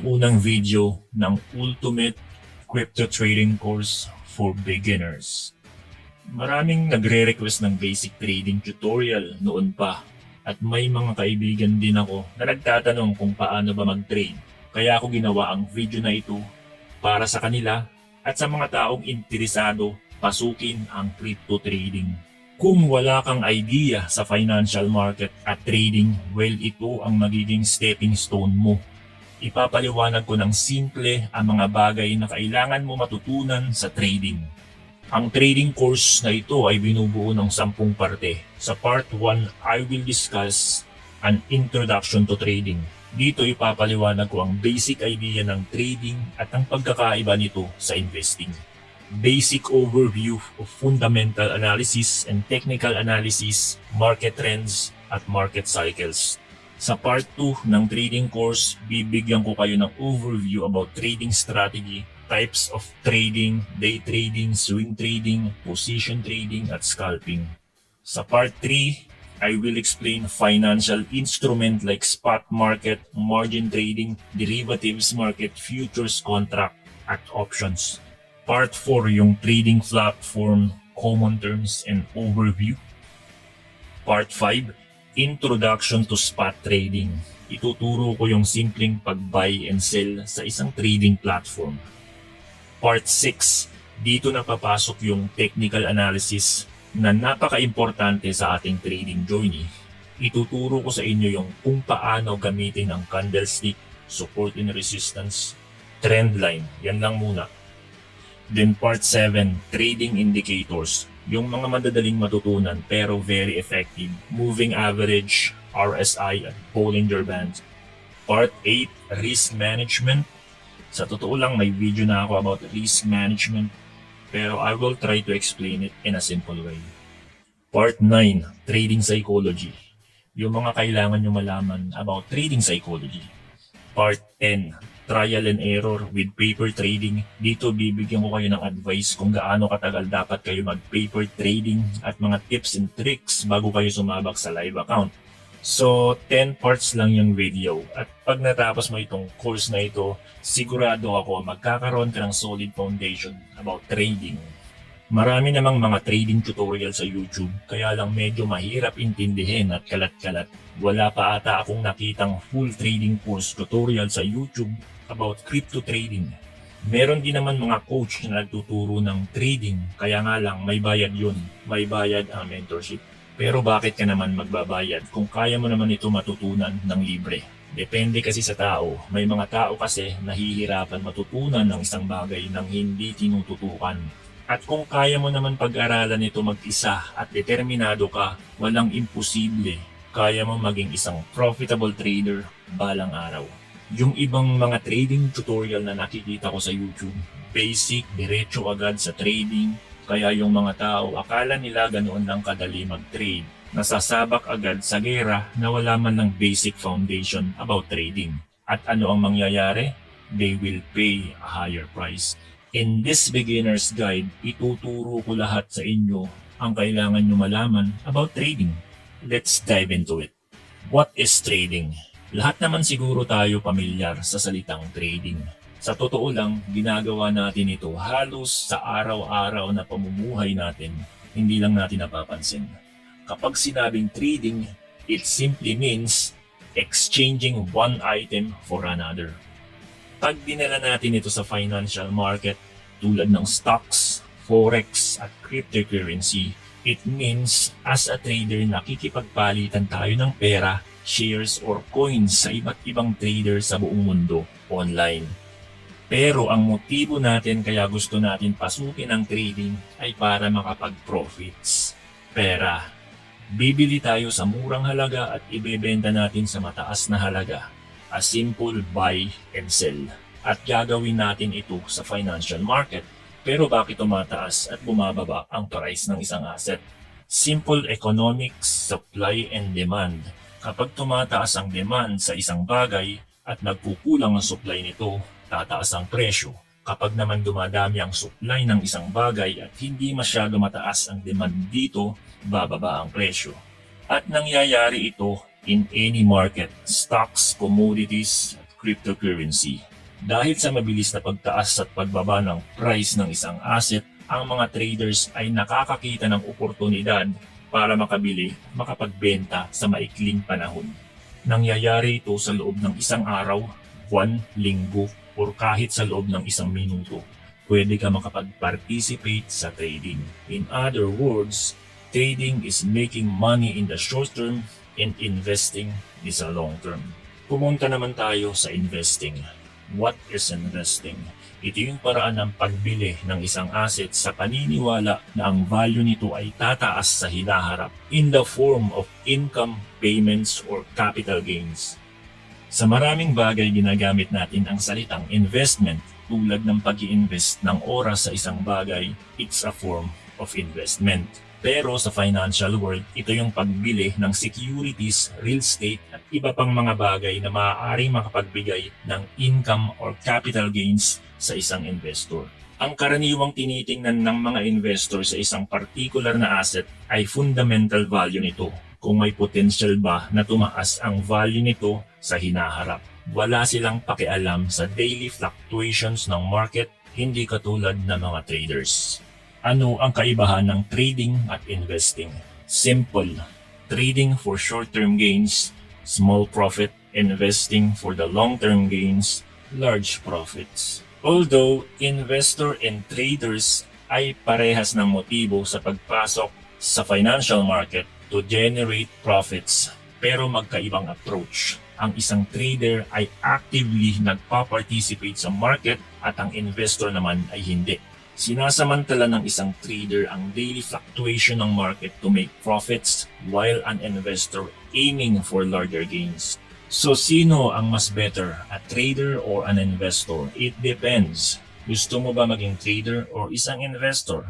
unang video ng Ultimate Crypto Trading Course for Beginners. Maraming nagre-request ng basic trading tutorial noon pa at may mga kaibigan din ako na nagtatanong kung paano ba mag-trade. Kaya ako ginawa ang video na ito para sa kanila at sa mga taong interesado pasukin ang crypto trading. Kung wala kang idea sa financial market at trading, well, ito ang magiging stepping stone mo. Ipapaliwanag ko ng simple ang mga bagay na kailangan mo matutunan sa trading. Ang trading course na ito ay binubuo ng 10 parte. Sa part 1, I will discuss an introduction to trading. Dito ipapaliwanag ko ang basic idea ng trading at ang pagkakaiba nito sa investing. Basic overview of fundamental analysis and technical analysis, market trends at market cycles. Sa part 2 ng trading course, bibigyan ko kayo ng overview about trading strategy, types of trading, day trading, swing trading, position trading at scalping. Sa part 3, I will explain financial instrument like spot market, margin trading, derivatives market, futures contract at options. Part 4, yung trading platform, common terms and overview. Part 5, introduction to spot trading. Ituturo ko yung simpleng pag-buy and sell sa isang trading platform. Part 6, dito na papasok yung technical analysis na napaka-importante sa ating trading journey. Ituturo ko sa inyo yung kung paano gamitin ang candlestick, support and resistance, trend line. Yan lang muna. Then part 7, trading indicators. Yung mga madadaling matutunan pero very effective. Moving average, RSI at Bollinger Bands. Part 8, risk management. Sa totoo lang may video na ako about risk management pero I will try to explain it in a simple way. Part 9, trading psychology. Yung mga kailangan nyo malaman about trading psychology. Part 10, trial and error with paper trading. Dito bibigyan ko kayo ng advice kung gaano katagal dapat kayo mag-paper trading at mga tips and tricks bago kayo sumabak sa live account. So, 10 parts lang yung video at pag natapos mo itong course na ito, sigurado ako magkakaroon ka ng solid foundation about trading. Marami namang mga trading tutorial sa YouTube, kaya lang medyo mahirap intindihin at kalat-kalat. Wala pa ata akong nakitang full trading course tutorial sa YouTube about crypto trading. Meron din naman mga coach na nagtuturo ng trading, kaya nga lang may bayad yun, may bayad ang mentorship. Pero bakit ka naman magbabayad kung kaya mo naman ito matutunan ng libre? Depende kasi sa tao. May mga tao kasi nahihirapan matutunan ng isang bagay nang hindi tinututukan. At kung kaya mo naman pag-aralan ito mag-isa at determinado ka, walang imposible. Kaya mo maging isang profitable trader balang araw. Yung ibang mga trading tutorial na nakikita ko sa YouTube, basic, diretso agad sa trading. Kaya yung mga tao, akala nila ganoon lang kadali mag-trade. Nasasabak agad sa gera na wala man ng basic foundation about trading. At ano ang mangyayari? They will pay a higher price. In this beginner's guide, ituturo ko lahat sa inyo ang kailangan nyo malaman about trading. Let's dive into it. What is trading? Lahat naman siguro tayo pamilyar sa salitang trading. Sa totoo lang, ginagawa natin ito halos sa araw-araw na pamumuhay natin, hindi lang natin napapansin. Kapag sinabing trading, it simply means exchanging one item for another. Pag dinala natin ito sa financial market tulad ng stocks, forex at cryptocurrency, it means as a trader nakikipagpalitan tayo ng pera, shares or coins sa iba't ibang trader sa buong mundo online. Pero ang motibo natin kaya gusto natin pasukin ang trading ay para makapag-profits. Pera. Bibili tayo sa murang halaga at ibebenta natin sa mataas na halaga. A simple buy and sell. At gagawin natin ito sa financial market. Pero bakit tumataas at bumababa ang price ng isang asset? Simple economics, supply and demand. Kapag tumataas ang demand sa isang bagay at nagkukulang ang supply nito, tataas ang presyo. Kapag naman dumadami ang supply ng isang bagay at hindi masyado mataas ang demand dito, bababa ang presyo. At nangyayari ito in any market, stocks, commodities, at cryptocurrency. Dahil sa mabilis na pagtaas at pagbaba ng price ng isang asset, ang mga traders ay nakakakita ng oportunidad para makabili, makapagbenta sa maikling panahon. Nangyayari ito sa loob ng isang araw, buwan, linggo, o kahit sa loob ng isang minuto. Pwede ka makapag-participate sa trading. In other words, trading is making money in the short term and investing is a long term. Pumunta naman tayo sa investing. What is investing? Ito yung paraan ng pagbili ng isang asset sa paniniwala na ang value nito ay tataas sa hinaharap in the form of income, payments, or capital gains. Sa maraming bagay ginagamit natin ang salitang investment tulad ng pag-i-invest ng oras sa isang bagay, it's a form of investment. Pero sa financial world, ito yung pagbili ng securities, real estate at iba pang mga bagay na maaaring makapagbigay ng income or capital gains sa isang investor. Ang karaniwang tinitingnan ng mga investor sa isang particular na asset ay fundamental value nito. Kung may potential ba na tumaas ang value nito sa hinaharap. Wala silang pakialam sa daily fluctuations ng market, hindi katulad ng mga traders. Ano ang kaibahan ng trading at investing? Simple. Trading for short-term gains, small profit. Investing for the long-term gains, large profits. Although investor and traders ay parehas ng motibo sa pagpasok sa financial market to generate profits, pero magkaibang approach. Ang isang trader ay actively nagpa-participate sa market at ang investor naman ay hindi. Sinasamantala ng isang trader ang daily fluctuation ng market to make profits while an investor aiming for larger gains. So sino ang mas better, a trader or an investor? It depends. Gusto mo ba maging trader or isang investor?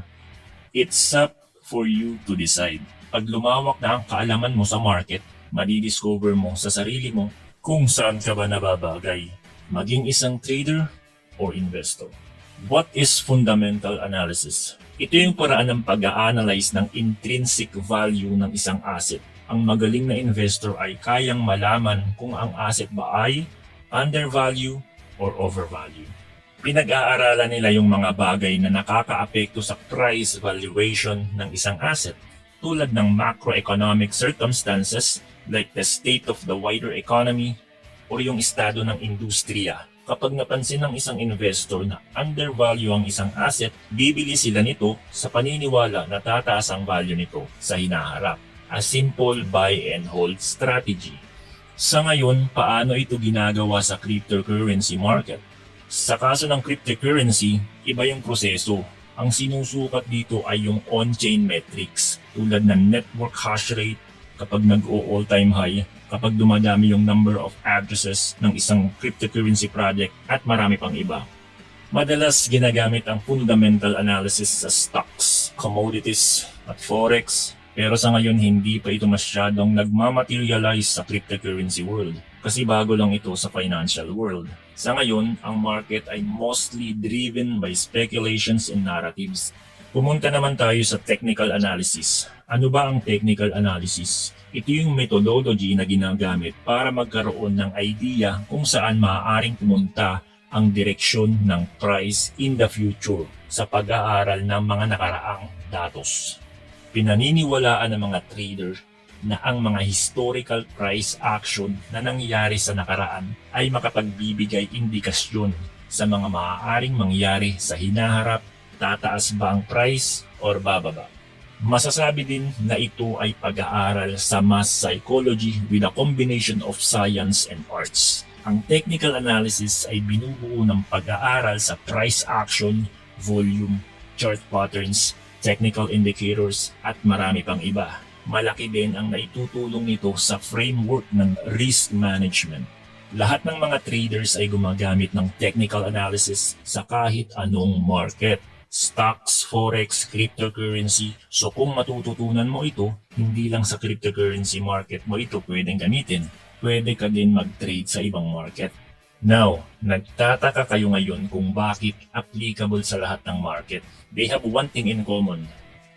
It's up for you to decide. Pag lumawak na ang kaalaman mo sa market, madidiscover mo sa sarili mo kung saan ka ba nababagay, maging isang trader or investor. What is fundamental analysis? Ito yung paraan ng pag-a-analyze ng intrinsic value ng isang asset. Ang magaling na investor ay kayang malaman kung ang asset ba ay undervalue or overvalue. Pinag-aaralan nila yung mga bagay na nakakaapekto sa price valuation ng isang asset tulad ng macroeconomic circumstances like the state of the wider economy o yung estado ng industriya. Kapag napansin ng isang investor na undervalue ang isang asset, bibili sila nito sa paniniwala na tataas ang value nito sa hinaharap. A simple buy and hold strategy. Sa ngayon, paano ito ginagawa sa cryptocurrency market? Sa kaso ng cryptocurrency, iba yung proseso. Ang sinusukat dito ay yung on-chain metrics tulad ng network hash rate kapag nag-all-time high, kapag dumadami yung number of addresses ng isang cryptocurrency project at marami pang iba. Madalas ginagamit ang fundamental analysis sa stocks, commodities at forex, pero sa ngayon hindi pa ito masyadong nagmamaterialize sa cryptocurrency world kasi bago lang ito sa financial world. Sa ngayon, ang market ay mostly driven by speculations and narratives. Pumunta naman tayo sa technical analysis. Ano ba ang technical analysis? Ito yung methodology na ginagamit para magkaroon ng idea kung saan maaaring pumunta ang direksyon ng price in the future sa pag-aaral ng mga nakaraang datos. Pinaniniwalaan ng mga trader na ang mga historical price action na nangyari sa nakaraan ay makapagbibigay indikasyon sa mga maaaring mangyari sa hinaharap. Tataas ba ang price or bababa? Masasabi din na ito ay pag-aaral sa mass psychology with a combination of science and arts. Ang technical analysis ay binubuo ng pag-aaral sa price action, volume, chart patterns, technical indicators at marami pang iba. Malaki din ang naitutulong nito sa framework ng risk management. Lahat ng mga traders ay gumagamit ng technical analysis sa kahit anong market. Stocks, forex, cryptocurrency. So kung matututunan mo ito, hindi lang sa cryptocurrency market mo ito pwedeng gamitin. Pwede ka din mag-trade sa ibang market. Now, nagtataka kayo ngayon kung bakit applicable sa lahat ng market. They have one thing in common,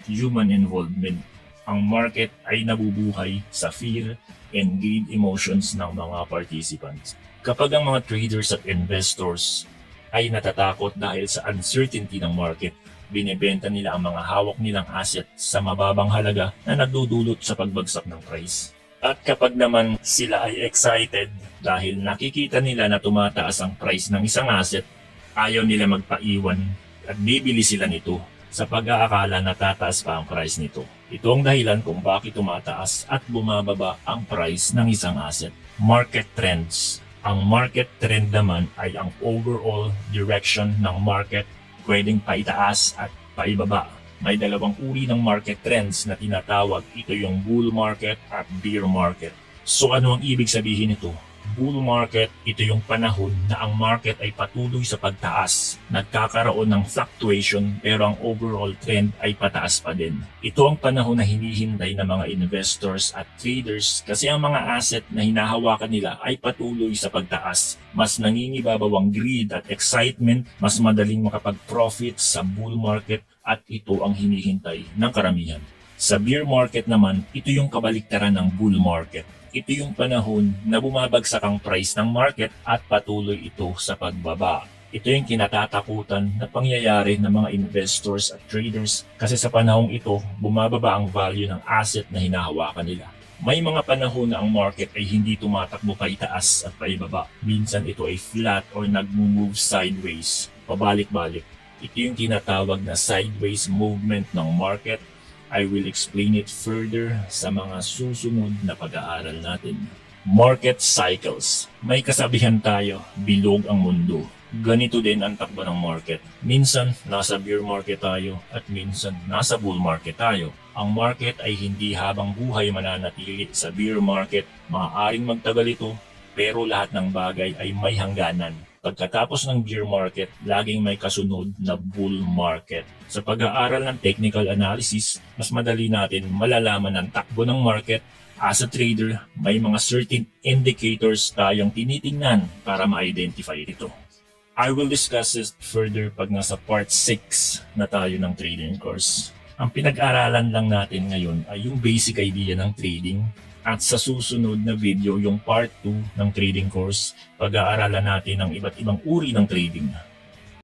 human involvement. Ang market ay nabubuhay sa fear and greed emotions ng mga participants. Kapag ang mga traders at investors ay natatakot dahil sa uncertainty ng market, binebenta nila ang mga hawak nilang asset sa mababang halaga na nagdudulot sa pagbagsak ng price. At kapag naman sila ay excited dahil nakikita nila na tumataas ang price ng isang asset, ayaw nila magpaiwan at bibili sila nito sa pag-aakala na tataas pa ang price nito. Ito ang dahilan kung bakit tumataas at bumababa ang price ng isang asset. Market trends. Ang market trend naman ay ang overall direction ng market, pwedeng paitaas at paibaba. May dalawang uri ng market trends na tinatawag. Ito yung bull market at bear market. So ano ang ibig sabihin nito? Bull market, ito yung panahon na ang market ay patuloy sa pagtaas. Nagkakaroon ng fluctuation pero ang overall trend ay pataas pa din. Ito ang panahon na hinihintay ng mga investors at traders kasi ang mga asset na hinahawakan nila ay patuloy sa pagtaas. Mas nangingibabaw ang greed at excitement, mas madaling makapag-profit sa bull market at ito ang hinihintay ng karamihan. Sa bear market naman, ito yung kabaliktaran ng bull market. Ito yung panahon na bumabagsak ang price ng market at patuloy ito sa pagbaba. Ito yung kinatatakutan na pangyayari ng mga investors at traders kasi sa panahong ito, bumababa ang value ng asset na hinahawakan nila. May mga panahon na ang market ay hindi tumatakbo paitaas at paibaba. Minsan ito ay flat or nag-move sideways, pabalik-balik. Ito yung tinatawag na sideways movement ng market. I will explain it further sa mga susunod na pag-aaral natin. Market cycles. May kasabihan tayo, bilog ang mundo. Ganito din ang takbo ng market. Minsan, nasa bear market tayo at minsan, nasa bull market tayo. Ang market ay hindi habang buhay mananatili sa bear market. Maaaring magtagal ito, pero lahat ng bagay ay may hangganan. Pagkatapos ng bear market, laging may kasunod na bull market. Sa pag-aaral ng technical analysis, mas madali natin malalaman ang takbo ng market. As a trader, may mga certain indicators tayong tinitingnan para ma-identify ito. I will discuss this further pag nasa part 6 na tayo ng trading course. Ang pinag-aralan lang natin ngayon ay yung basic idea ng trading. At sa susunod na video, yung part 2 ng trading course, pag-aaralan natin ang iba't ibang uri ng trading.